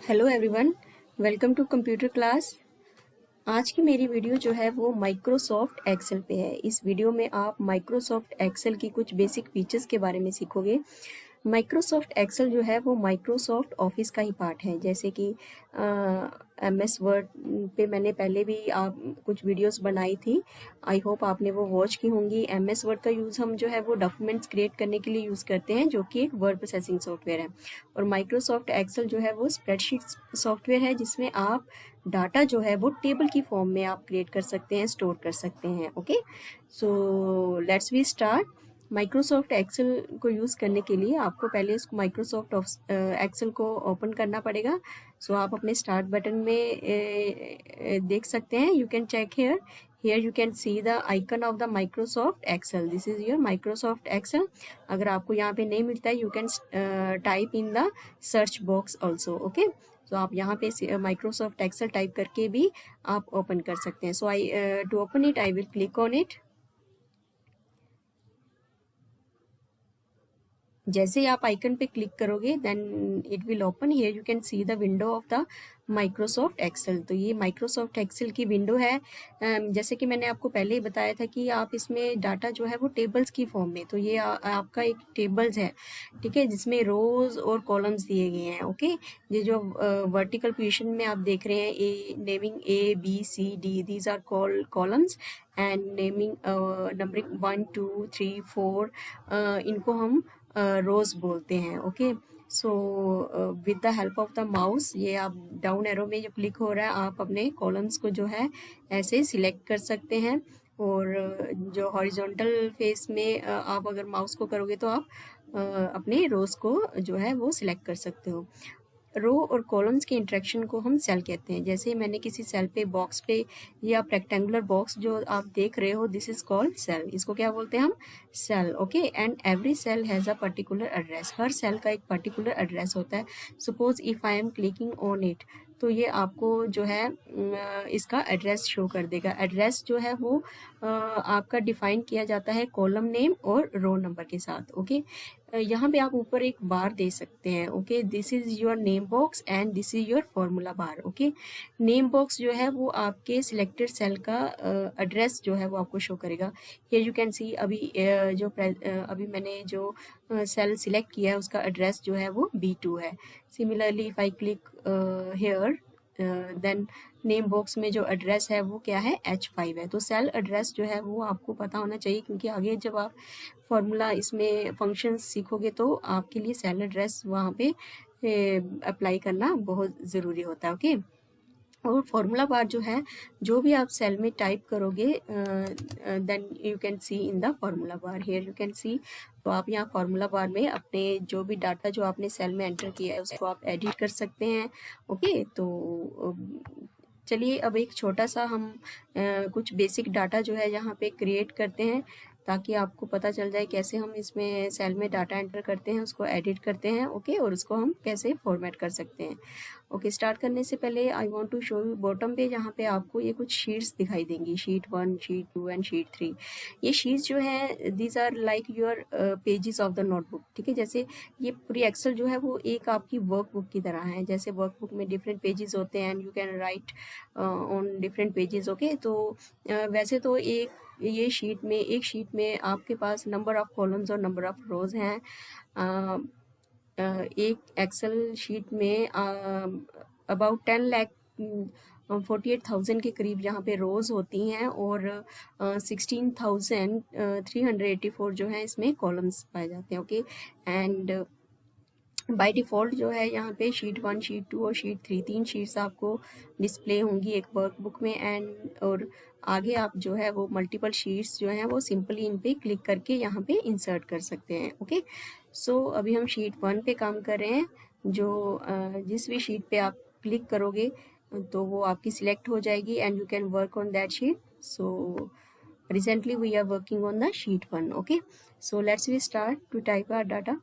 Hello everyone, welcome to computer class. आज की मेरी वीडियो जो है वो माइक्रोसॉफ्ट एक्सेल पे है। इस वीडियो में आप माइक्रोसॉफ्ट एक्सेल की कुछ बेसिक फीचर्स के बारे में सीखोगे। माइक्रोसॉफ्ट एक्सेल जो है वो माइक्रोसॉफ्ट ऑफिस का ही पार्ट है। जैसे कि MS वर्ड पे मैंने पहले भी आप कुछ वीडियोस बनाई थी, आई होप आपने वो वॉच की होंगी। MS वर्ड का यूज़ हम जो है वो डॉक्यूमेंट्स क्रिएट करने के लिए यूज़ करते हैं, जो कि एक वर्ड प्रोसेसिंग सॉफ्टवेयर है। और माइक्रोसॉफ्ट एक्सेल जो है वो स्प्रेडशीट सॉफ्टवेयर है, जिसमें आप डाटा जो है वो टेबल की फॉर्म में आप क्रिएट कर सकते हैं, स्टोर कर सकते हैं। Okay, so let's we start. Microsoft Excel को यूज़ करने के लिए आपको पहले इसको माइक्रोसॉफ्ट एक्सेल को ओपन करना पड़ेगा। सो आप अपने स्टार्ट बटन में देख सकते हैं, you can check here you can see the icon of the Microsoft Excel. This is your Microsoft Excel. अगर आपको यहाँ पे नहीं मिलता है, you can type in the search box also. Okay, तो आप यहाँ पे Microsoft Excel टाइप करके भी आप ओपन कर सकते हैं। So to open it, I will click on it. जैसे ही आप आइकन पे क्लिक करोगे then it will open. Here you can see the window of the Microsoft Excel. तो ये माइक्रोसॉफ्ट एक्सेल की विंडो है। जैसे कि मैंने आपको पहले ही बताया था कि आप इसमें डाटा जो है वो टेबल्स की फॉर्म में, तो ये आपका एक टेबल्स है, ठीक है, जिसमें रोज और कॉलम्स दिए गए हैं। ओके, ये जो वर्टिकल पोजीशन में आप देख रहे हैं, naming ABCD, these are called columns, and naming numbering 1 2 3 4, इनको हम रोज बोलते हैं। Okay, so with the help of the mouse, ये आप डाउन एरो में जो क्लिक हो रहा है, आप अपने कॉलम्स को जो है ऐसे सिलेक्ट कर सकते हैं। और जो हॉरिजॉन्टल फेस में आप अगर माउस को करोगे तो आप अपने रोज को जो है वो सिलेक्ट कर सकते हो। रो और कॉलम्स के इंटरेक्शन को हम सेल कहते हैं। जैसे मैंने किसी सेल पे, बॉक्स पे, या आप रेक्टेंगुलर बॉक्स जो आप देख रहे हो, दिस इज कॉल्ड सेल। इसको क्या बोलते हैं हम? Cell. Okay, and every cell has a particular address. हर सेल का एक पर्टिकुलर एड्रेस होता है। Suppose if I am clicking on it, तो ये आपको जो है इसका एड्रेस शो कर देगा। एड्रेस जो है वो आपका डिफाइन किया जाता है कॉलम नेम और रो नंबर के साथ। ओके, यहाँ पे आप ऊपर एक बार दे सकते हैं। Okay, this is your name box and this is your formula bar. Okay, name box जो है वो आपके सिलेक्टेड सेल का एड्रेस जो है वो आपको शो करेगा। हियर यू कैन सी अभी अभी मैंने जो सेल सिलेक्ट किया है उसका एड्रेस जो है वो B2 है। Similarly if I click here, then name box में जो एड्रेस है वो क्या है? H5 है। तो सेल एड्रेस जो है वो आपको पता होना चाहिए, क्योंकि आगे जब आप फॉर्मूला इसमें फंक्शंस सीखोगे तो आपके लिए सेल एड्रेस वहाँ पे अप्लाई करना बहुत ज़रूरी होता है। ओके, और फॉर्मूला बार जो है, जो भी आप सेल में टाइप करोगे then you can see in the formula bar. Here you can see, तो आप यहाँ फॉर्मूला बार में अपने जो भी डाटा जो आपने सेल में एंटर किया है उसको आप एडिट कर सकते हैं। ओके, तो चलिए अब एक छोटा सा हम कुछ बेसिक डाटा जो है यहाँ पे क्रिएट करते हैं, ताकि आपको पता चल जाए कैसे हम इसमें सेल में डाटा एंटर करते हैं, उसको एडिट करते हैं। ओके, और उसको हम कैसे फॉर्मेट कर सकते हैं। ओके, स्टार्ट करने से पहले I want to show you bottom पे, जहाँ पे आपको ये कुछ शीट्स दिखाई देंगी, शीट 1, शीट 2 एंड शीट 3। ये शीट्स जो है these are like your pages of the notebook. ठीक है, जैसे ये पूरी एक्सेल जो है वो एक आपकी वर्कबुक की तरह है। जैसे वर्कबुक में डिफरेंट पेजेस होते हैं and you can write on different pages. Okay, तो वैसे तो एक शीट में आपके पास नंबर ऑफ कॉलम्स और नंबर ऑफ रोज हैं। एक एक्सेल शीट में अबाउट 10,48,000 के करीब यहाँ पे रोज होती हैं, और 16,384 जो है इसमें कॉलम्स पाए जाते हैं। ओके, एंड बाय डिफ़ॉल्ट जो है यहाँ पे शीट 1, शीट 2 और शीट 3, 3 शीट्स आपको डिस्प्ले होंगी एक वर्कबुक में। एंड और आगे आप जो है वो मल्टीपल शीट्स जो हैं वो सिंपली इन पे क्लिक करके यहाँ पे इंसर्ट कर सकते हैं। ओके, सो अभी हम शीट 1 पे काम कर रहे हैं। जो जिस भी शीट पे आप क्लिक करोगे तो वो आपकी सिलेक्ट हो जाएगी and you can work on that sheet. So presently we are working on the sheet 1. Okay, so let's we start to type our data.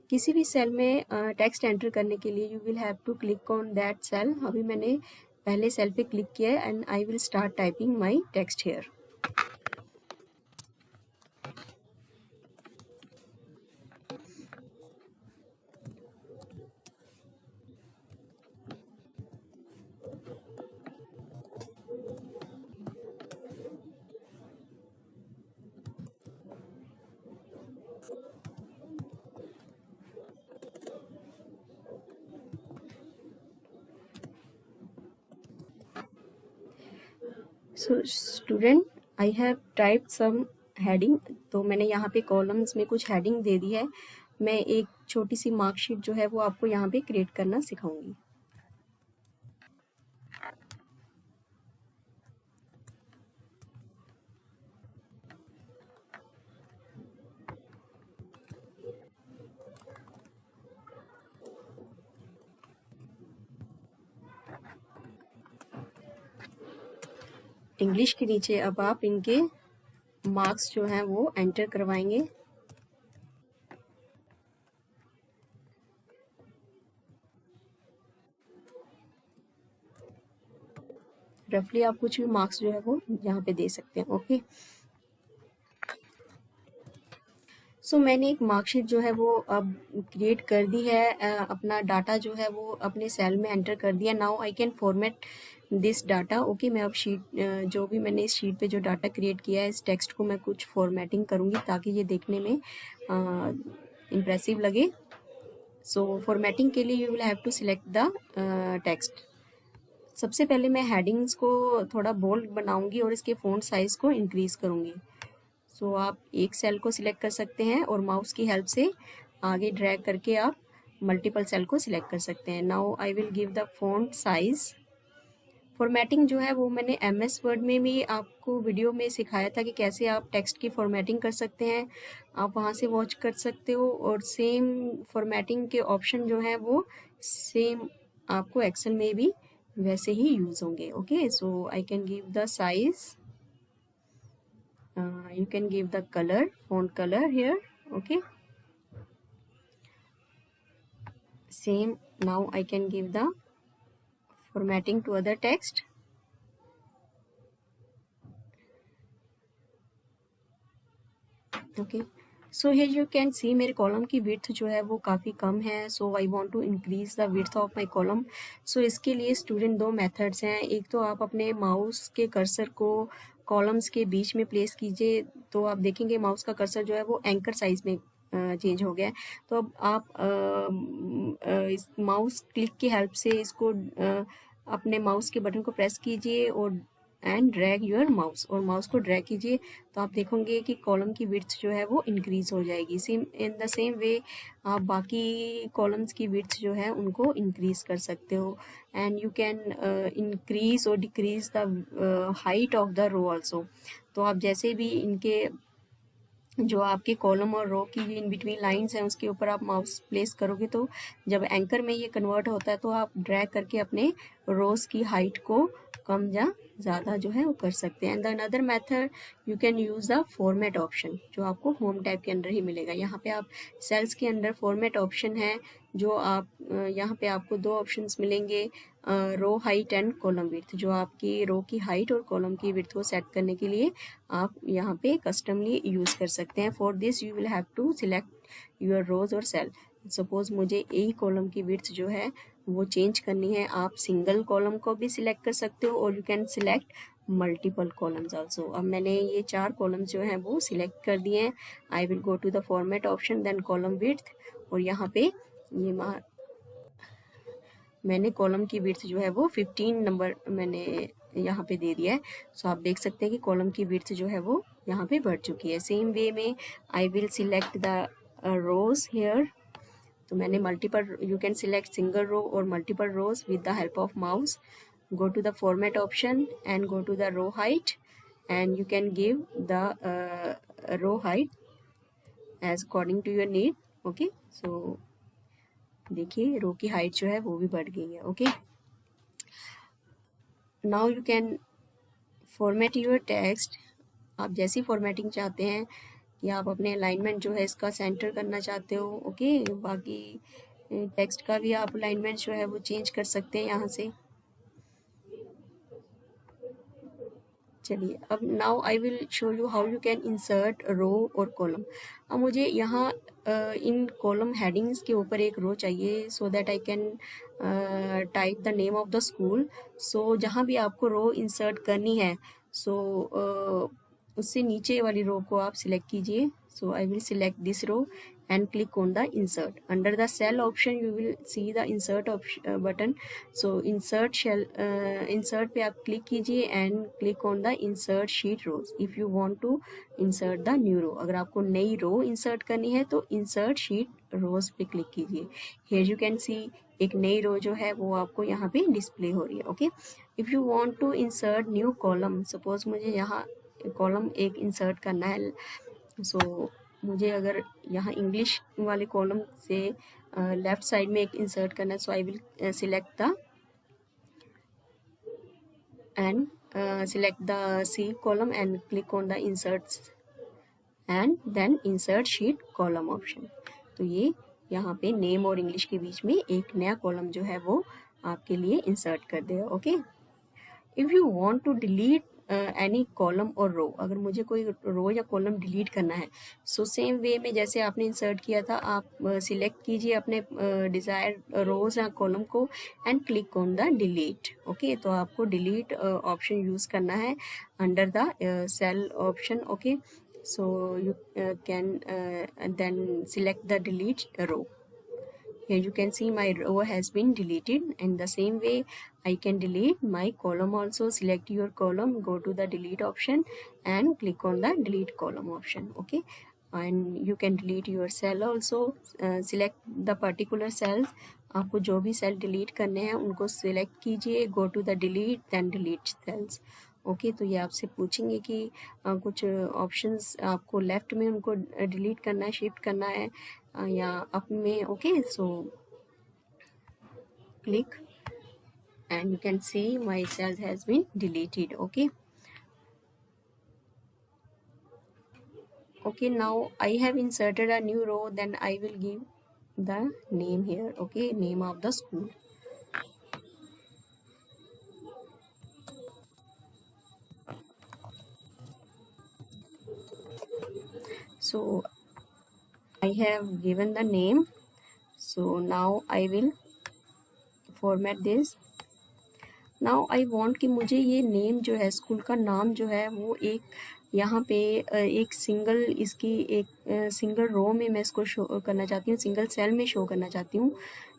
किसी भी सेल में टेक्स्ट एंटर करने के लिए you will have to click on that cell. अभी मैंने पहले cell पे क्लिक किया है and I will start typing my text here. So student, I have typed some heading. तो मैंने यहाँ पे कॉलम्स में कुछ हेडिंग दे दी है। मैं एक छोटी सी मार्कशीट जो है वो आपको यहाँ पे क्रिएट करना सिखाऊंगी। इंग्लिश के नीचे अब आप इनके मार्क्स जो हैं वो एंटर करवाएंगे। रफली आप कुछ भी मार्क्स जो है वो यहाँ पे दे सकते हैं। ओके, सो मैंने एक मार्कशीट जो है वो अब क्रिएट कर दी है। अपना डाटा जो है वो अपने सेल में एंटर कर दिया। Now I can format this data. Okay, मैं अब जो भी मैंने इस शीट पे जो डाटा क्रिएट किया है, इस टेक्स्ट को मैं कुछ फॉर्मेटिंग करूँगी ताकि ये देखने में इम्प्रेसिव लगे। सो फॉर्मेटिंग के लिए you will have to select the text. सबसे पहले मैं हेडिंग्स को थोड़ा बोल्ड बनाऊंगी और इसके फ़ॉन्ट साइज़ को इंक्रीज़ करूँगी। सो आप एक सेल को सिलेक्ट कर सकते हैं और माउस की हेल्प से आगे ड्रैग करके आप मल्टीपल सेल को सिलेक्ट कर सकते हैं। Now I will give the font size. Formatting जो है वो मैंने MS वर्ड में भी आपको वीडियो में सिखाया था कि कैसे आप टेक्स्ट की फॉर्मेटिंग कर सकते हैं। आप वहाँ से वॉच कर सकते हो और सेम फॉर्मेटिंग के ऑप्शन जो हैं वो सेम आपको एक्सेल में भी वैसे ही यूज़ होंगे। Okay, so I can give the size. You can give the color, font color here. Okay, same. Now I can give the formatting to other text. Okay, so here you can see मेरे column की width जो है वो काफ़ी कम है। So I want to increase the width of my column. So इसके लिए स्टूडेंट दो मेथड्स हैं। एक तो आप अपने माउस के कर्सर को कॉलम्स के बीच में प्लेस कीजिए, तो आप देखेंगे माउस का कर्सर जो है वो एंकर साइज में चेंज हो गया है। तो अब आप इस माउस क्लिक की हेल्प से इसको अपने माउस के बटन को प्रेस कीजिए और एंड ड्रैग योर माउस, और माउस को ड्रैग कीजिए तो आप देखोगे कि कॉलम की विड्थ जो है वो इंक्रीज हो जाएगी। Same in the same way आप बाकी कॉलम्स की विड्थ जो है उनको इंक्रीज कर सकते हो। एंड यू कैन इंक्रीज और decrease the height of the row also. तो आप जैसे भी इनके जो आपके कॉलम और रो की इन बिटवीन लाइंस हैं उसके ऊपर आप माउस प्लेस करोगे तो जब एंकर में ये कन्वर्ट होता है तो आप ड्रैग करके अपने रोज की हाइट को कम या ज़्यादा जो है वो कर सकते हैं। And the another method you can use the format option जो आपको होम टैब के अंदर ही मिलेगा। यहाँ पे आप सेल्स के अंदर फॉर्मेट ऑप्शन है जो आप यहाँ पे आपको दो ऑप्शंस मिलेंगे, row height and column width. जो आपकी रो की हाइट और कॉलम की विड्थ को सेट करने के लिए आप यहाँ पे कस्टमली यूज़ कर सकते हैं। For this you will have to select your rows और सेल। सपोज मुझे एक कॉलम की विड्थ जो है वो चेंज करनी है, आप सिंगल कॉलम को भी सिलेक्ट कर सकते हो और you can select multiple columns also. अब मैंने ये 4 कॉलम्स जो हैं वो सिलेक्ट कर दिए हैं। I will go to the format option then column width, और यहाँ पे ये मैंने कॉलम की विड्थ जो है वो 15 नंबर मैंने यहाँ पे दे दिया है। सो आप देख सकते हैं कि कॉलम की विड्थ जो है वो यहाँ पे बढ़ चुकी है। सेम वे में I will select the rows here. तो मैंने multiple, you can select single row और multiple rows with the help of mouse. Go to the format option and go to the row height and you can give the row height as according to your need. Okay, so देखिए row की height जो है वो भी बढ़ गई है। Okay, now you can format your text. आप जैसी फॉर्मेटिंग चाहते हैं कि आप अपने अलाइनमेंट जो है इसका सेंटर करना चाहते हो। ओके, बाकी टेक्स्ट का भी आप अलाइनमेंट जो है वो चेंज कर सकते हैं यहाँ से। चलिए, अब now I will show you how you can insert row और कॉलम। अब मुझे यहाँ इन कॉलम हेडिंग्स के ऊपर एक रो चाहिए so that I can type the name of the school. So जहाँ भी आपको रो इंसर्ट करनी है सो उससे नीचे वाली रो को आप सिलेक्ट कीजिए। So I will select this row and click on the insert. Under the cell option you will see the insert option button. So insert पे आप click कीजिए and click on the insert sheet rows if you want to insert the new row. अगर आपको नई row insert करनी है तो insert sheet rows पे click कीजिए. Here you can see एक नई रो जो है वो आपको यहाँ पे डिस्प्ले हो रही है. Okay, if you want to insert new column, suppose मुझे यहाँ कॉलम एक इंसर्ट करना है. सो मुझे अगर यहाँ इंग्लिश वाले कॉलम से लेफ्ट साइड में एक इंसर्ट करना है, so I will select the C column and click on the inserts and then insert sheet column option. तो ये यहाँ पे नेम और इंग्लिश के बीच में एक नया कॉलम जो है वो आपके लिए इंसर्ट कर देगा. Okay, if you want to delete any column और रो, अगर मुझे कोई रो या कॉलम डिलीट करना है, सो सेम वे में जैसे आपने इंसर्ट किया था, आप सिलेक्ट कीजिए अपने डिज़ायर रोज या कॉलम को and click on the delete. Okay, तो आपको डिलीट ऑप्शन यूज़ करना है under the cell option. Okay, so you can then select the delete row. Here you can see my row has been deleted, and the same way I can delete my column also. Select your column, go to the delete option and click on the delete column option. Okay, and you can delete your cell also. Select the particular cells. आपको जो भी cell delete करने हैं उनको select कीजिए, go to the delete then delete cells. Okay, तो ये आपसे पूछेंगे कि कुछ ऑप्शंस आपको लेफ्ट में उनको डिलीट करना है, शिफ्ट करना है या अप में. Okay, so click and you can see my cells has been deleted. Okay, now I have inserted a new row, then I will give the name here. Okay, name of the school. So I have given the name, so now I will format this. Now I want कि मुझे ये name जो है, school का नाम जो है वो एक यहाँ पे एक सिंगल इसकी एक सिंगल रो में मैं इसको शो करना चाहती हूँ, सिंगल सेल में शो करना चाहती हूँ.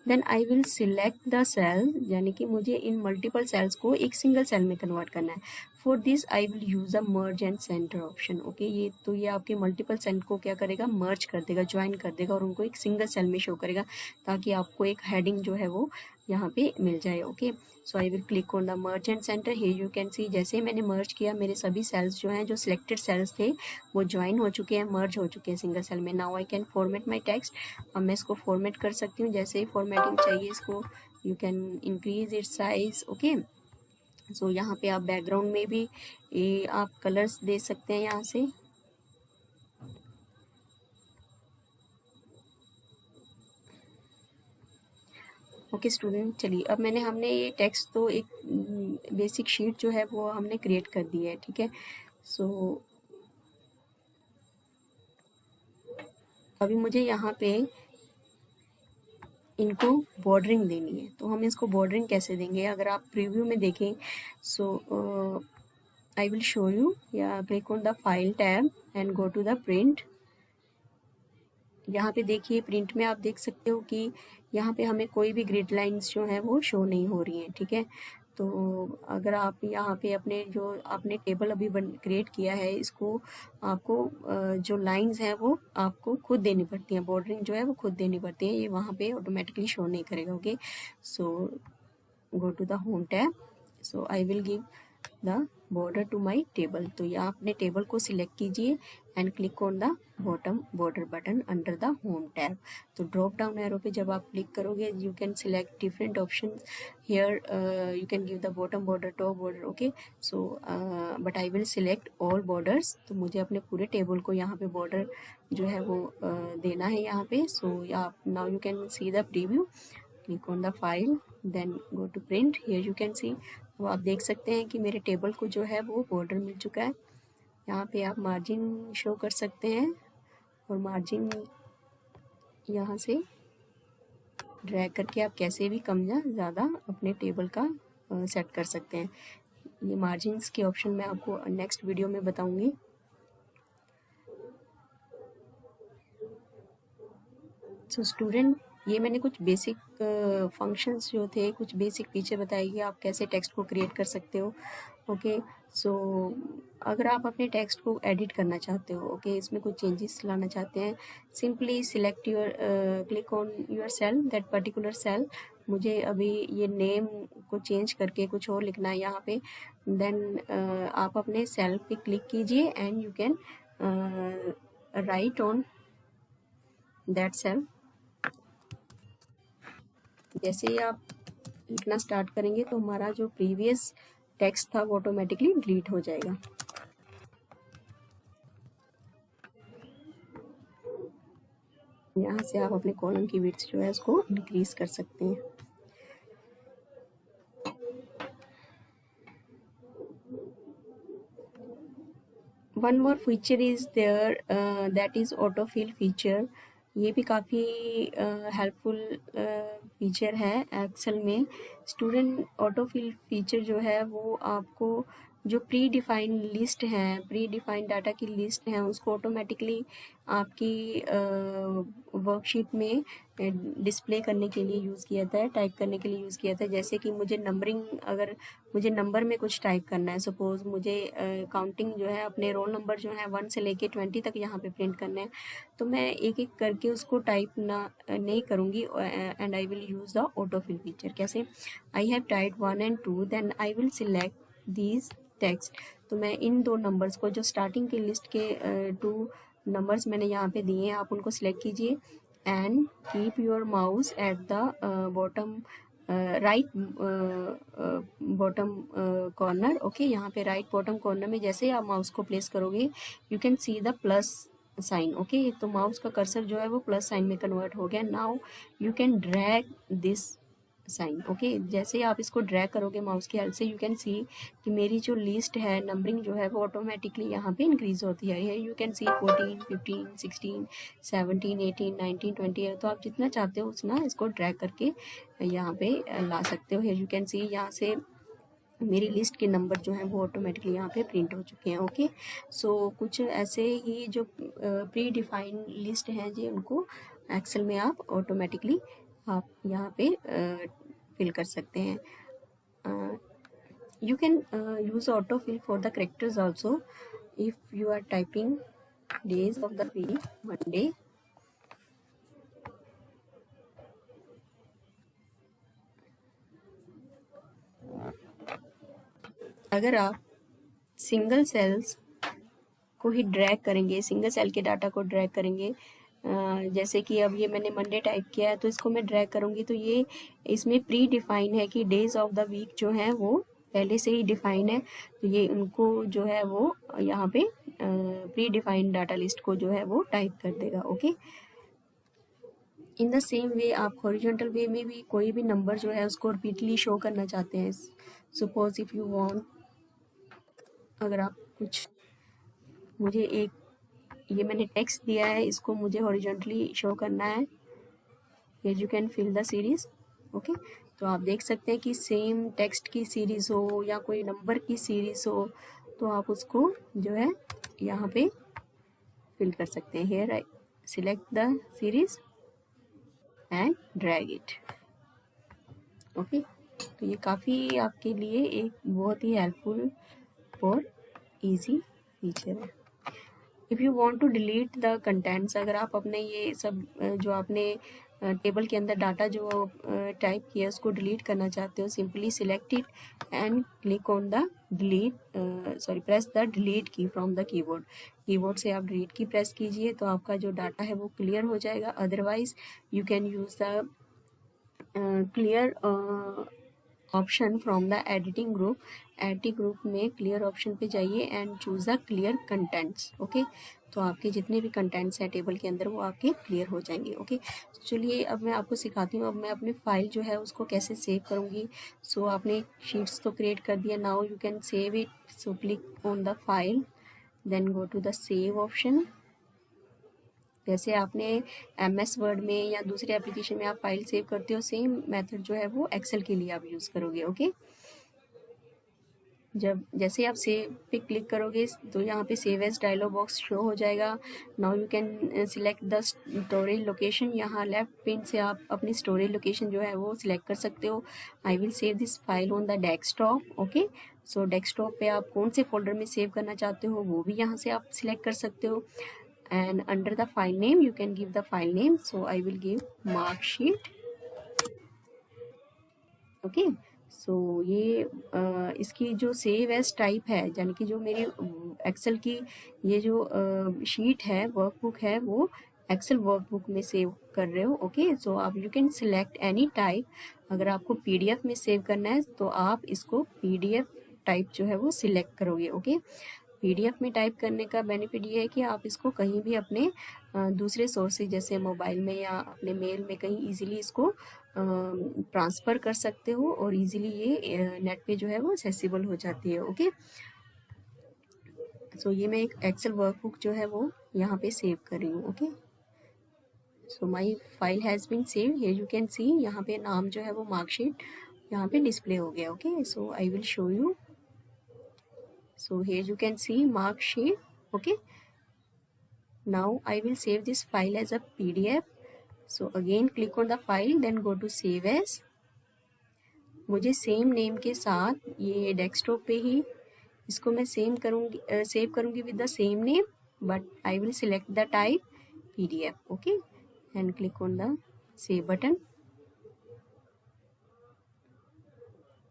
Then I will select the cell, यानी कि मुझे इन मल्टीपल सेल्स को एक सिंगल सेल में कन्वर्ट करना है. For this I will use the merge and centre option. Okay, ये आपके मल्टीपल सेल को क्या करेगा, मर्ज कर देगा, ज्वाइन कर देगा और उनको एक सिंगल सेल में शो करेगा, ताकि आपको एक हेडिंग जो है वो यहाँ पे मिल जाए. Okay, so I will click on the merge and centre. Here you can सी जैसे ही मैंने मर्ज किया मेरे सभी सेल्स जो हैं, जो सिलेक्टेड सेल्स थे वो ज्वाइन हो चुके हैं, मर्ज हो चुके हैं सिंगल सेल में. Now I can format my text. अब मैं इसको फॉर्मेट कर सकती हूँ. जैसे ही फॉर्मेटिंग चाहिए इसको, you can increase its size. Okay, so यहाँ पे आप बैकग्राउंड में भी आप कलर्स दे सकते हैं यहाँ से. ओके स्टूडेंट, चलिए अब हमने ये टेक्स्ट तो एक बेसिक शीट जो है वो हमने क्रिएट कर दी है. ठीक है, सो अभी मुझे यहाँ पे इनको बॉर्डरिंग देनी है. तो हम इसको बॉर्डरिंग कैसे देंगे, अगर आप प्रीव्यू में देखें, so I will show you. या click on the file tab and go to the print. यहाँ पे देखिए प्रिंट में आप देख सकते हो कि यहाँ पे हमें कोई भी ग्रिड लाइंस जो हैं वो शो नहीं हो रही हैं. ठीक है, तो अगर आप यहाँ पे अपने जो आपने टेबल अभी क्रिएट किया है, इसको आपको जो लाइंस हैं वो आपको खुद देनी पड़ती हैं, बॉर्डरिंग जो है वो खुद देनी पड़ती है, ये वहाँ पे ऑटोमेटिकली शो नहीं करेगा. Okay, so go to the home tab. So I will give the border to my table. तो यहाँ अपने टेबल को सिलेक्ट कीजिए and click on the bottom border button under the home tab. तो drop down arrow पे जब आप क्लिक करोगे, you can select different option. Here you can give the bottom border, top border. Okay, so but I will select all borders. तो मुझे अपने पूरे टेबल को यहाँ पे बॉर्डर जो है वो देना है यहाँ पे. So now you can see the preview. Click on the file, then go to print. Here you can see, वो आप देख सकते हैं कि मेरे टेबल को जो है वो बॉर्डर मिल चुका है. यहाँ पे आप मार्जिन शो कर सकते हैं और मार्जिन यहाँ से ड्रैग करके आप कैसे भी कम या ज़्यादा अपने टेबल का सेट कर सकते हैं. ये मार्जिन्स के ऑप्शन मैं आपको नेक्स्ट वीडियो में बताऊंगी. सो स्टूडेंट, ये मैंने कुछ बेसिक फंक्शंस जो थे, कुछ बेसिक फीचर बताए कि आप कैसे टेक्स्ट को क्रिएट कर सकते हो। ओके, सो अगर आप अपने टेक्स्ट को एडिट करना चाहते हो, ओके, इसमें कुछ चेंजेस लाना चाहते हैं, simply select your, click on your cell, that particular cell. मुझे अभी ये नेम को चेंज करके कुछ और लिखना है यहाँ पे। देन आप अपने सेल पे क्लिक कीजिए and you can write on that cell. जैसे ही आप लिखना स्टार्ट करेंगे तो हमारा जो प्रीवियस टेक्स्ट था वो ऑटोमेटिकली डिलीट हो जाएगा। यहाँ से आप अपने कॉलम की विड्थ जो है उसको इंक्रीज कर सकते हैं। One more feature is there, that is autofill feature. ये भी काफ़ी हेल्पफुल फीचर है एक्सेल में। स्टूडेंट, ऑटोफिल फीचर जो है वो आपको जो प्री डिफाइंड लिस्ट हैं, प्री डिफाइंड डाटा की लिस्ट हैं, उसको ऑटोमेटिकली आपकी वर्कशीट में डिस्प्ले करने के लिए यूज़ किया जाता है, टाइप करने के लिए यूज़ किया जाता है। जैसे कि मुझे नंबरिंग, अगर मुझे नंबर में कुछ टाइप करना है, सपोज मुझे काउंटिंग जो है अपने रोल नंबर जो है 1 से लेके 20 तक यहाँ पे प्रिंट करने हैं, तो मैं एक एक करके उसको टाइप नहीं करूँगी and I will use the autofill feature. कैसे? I have type 1 and 2, then I will select these text. तो मैं इन दो नंबर्स को, जो स्टार्टिंग की लिस्ट के 2 नंबर्स मैंने यहाँ पे दिए हैं, आप उनको सिलेक्ट कीजिए and keep your mouse at the bottom right bottom corner. Okay, यहाँ पे राइट बॉटम कॉर्नर में जैसे ही आप माउस को प्लेस करोगे, you can see the plus sign. Okay, तो माउस का कर्सर जो है वो प्लस साइन में कन्वर्ट हो गया। Now you can drag this sign. Okay, जैसे ही आप इसको ड्रैग करोगे माउस की हेल्प से, यू कैन सी कि मेरी जो लिस्ट है, नंबरिंग जो है वो ऑटोमेटिकली यहाँ पे इंक्रीज होती है। यू कैन सी 14, 15, 16, 17, 18, 19, 20 है। तो आप जितना चाहते हो उतना इसको ड्रैग करके यहाँ पे ला सकते हो। यू कैन सी यहाँ से मेरी लिस्ट के नंबर जो हैं वो ऑटोमेटिकली यहाँ पे प्रिंट हो चुके हैं। ओके, सो कुछ ऐसे ही जो प्री डिफाइंड लिस्ट हैं जी, उनको एक्सेल में आप ऑटोमेटिकली आप यहाँ पे फिल कर सकते हैं। You can use auto fill for the characters also if you are typing days of the week, Monday. अगर आप सिंगल सेल्स को ही ड्रैग करेंगे, सिंगल सेल के डाटा को ड्रैग करेंगे, जैसे कि अब ये मैंने मंडे टाइप किया है, तो इसको मैं ड्रैग करूँगी तो ये इसमें प्री डिफाइन है कि डेज ऑफ द वीक जो है वो पहले से ही डिफाइन है। तो ये उनको जो है वो यहाँ पे प्री डिफाइंड डाटा लिस्ट को जो है वो टाइप कर देगा। Okay, in the same way आप हॉरिजॉन्टल वे में भी कोई भी नंबर जो है उसको रिपीटली शो करना चाहते हैं। सपोज इफ़ यू वांट, अगर आप कुछ, मुझे एक, ये मैंने टेक्स्ट दिया है, इसको मुझे हॉरिजॉन्टली शो करना है, you can fill the series. Okay, तो आप देख सकते हैं कि सेम टेक्स्ट की सीरीज हो या कोई नंबर की सीरीज हो, तो आप उसको जो है यहाँ पे फिल कर सकते हैं। Here I select the series and drag it. Okay, तो ये काफ़ी आपके लिए एक बहुत ही हेल्पफुल और इजी फीचर है। If you want to delete the contents, अगर आप अपने ये सब जो आपने टेबल के अंदर डाटा जो टाइप किया उसको डिलीट करना चाहते हो, simply select it and click on the delete, press the delete की फ्रॉम द कीबोर्ड। कीबोर्ड से आप डिलीट की प्रेस कीजिए तो आपका जो डाटा है वो क्लियर हो जाएगा। Otherwise you can use the clear option from the editing group. Editing group में क्लियर ऑप्शन पे जाइए and choose the clear contents. Okay, तो आपके जितने भी कंटेंट्स हैं टेबल के अंदर वो आपके क्लियर हो जाएंगे। ओके, तो चलिए अब मैं आपको सिखाती हूँ अब मैं अपनी फाइल जो है उसको कैसे सेव करूँगी। सो आपने शीट्स तो क्रिएट कर दिया, now you can save it. So click on the file, then go to the save option. जैसे आपने MS वर्ड में या दूसरे एप्लीकेशन में आप फाइल सेव करते हो, सेम मेथड जो है वो एक्सेल के लिए आप यूज़ करोगे। ओके, जब जैसे आप सेव पे क्लिक करोगे तो यहाँ पे save as dialog box show हो जाएगा। Now you can select the storage location. यहाँ लेफ्ट पिन से आप अपनी स्टोरेज लोकेशन जो है वो सिलेक्ट कर सकते हो। I will save this file on the desktop. Okay, so desktop पे आप कौन से फोल्डर में सेव करना चाहते हो वो भी यहाँ से आप सिलेक्ट कर सकते हो। And under the file name you can give the file name, so I will give marksheet. Okay, so ये इसकी जो सेव एज टाइप है, यानी कि जो मेरी एक्सेल की ये जो शीट है, वर्कबुक है, वो एक्सेल वर्कबुक में सेव कर रहे हो। ओके, सो आप you can select any type. अगर आपको पीडीएफ में सेव करना है तो आप इसको पीडीएफ टाइप जो है वो सिलेक्ट करोगे। ओके, पीडीएफ में टाइप करने का बेनिफिट ये है कि आप इसको कहीं भी अपने दूसरे सोर्सेज जैसे मोबाइल में या अपने मेल में कहीं इजीली इसको ट्रांसफ़र कर सकते हो और इजीली ये नेट पे जो है वो एक्सेसिबल हो जाती है। ओके, सो ये मैं एक एक्सेल वर्कबुक जो है वो यहाँ पे सेव कर रही हूँ। Okay, so my file has been save, here you can see, यहाँ पे नाम जो है वो मार्कशीट यहाँ पे डिस्प्ले हो गया। Okay, so I will show you. So here you can see mark sheet. Okay, now I will save this file as a PDF. So again click on the file, then go to save as. मुझे same name के साथ ये desktop पे ही इसको मैं save करूँगी with the same name, but I will select the type PDF. Okay, and click on the save button.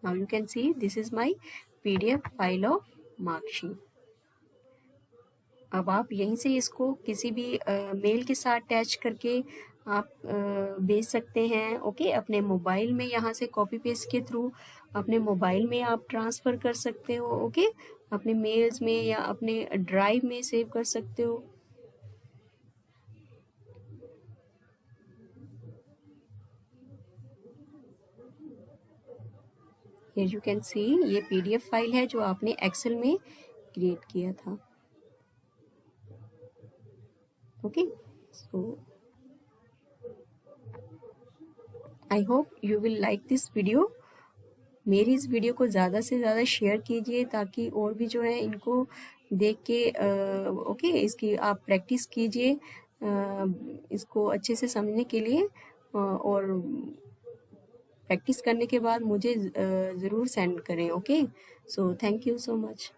Now you can see this is my PDF file of marksheet. अब आप यहीं से इसको किसी भी मेल के साथ अटैच करके आप भेज सकते हैं। ओके, अपने मोबाइल में यहाँ से कॉपी पेस्ट के थ्रू अपने मोबाइल में आप ट्रांसफ़र कर सकते हो। ओके, अपने मेल्स में या अपने ड्राइव में सेव कर सकते हो। हियर यू कैन सी, ये PDF फाइल है जो आपने एक्सेल में क्रिएट किया था। Okay, so I hope you will like this video. मेरी इस वीडियो को ज़्यादा से ज़्यादा शेयर कीजिए ताकि और भी जो है इनको देख के ओके इसकी आप प्रैक्टिस कीजिए इसको अच्छे से समझने के लिए, और प्रैक्टिस करने के बाद मुझे ज़रूर सेंड करें। Okay, so thank you so much.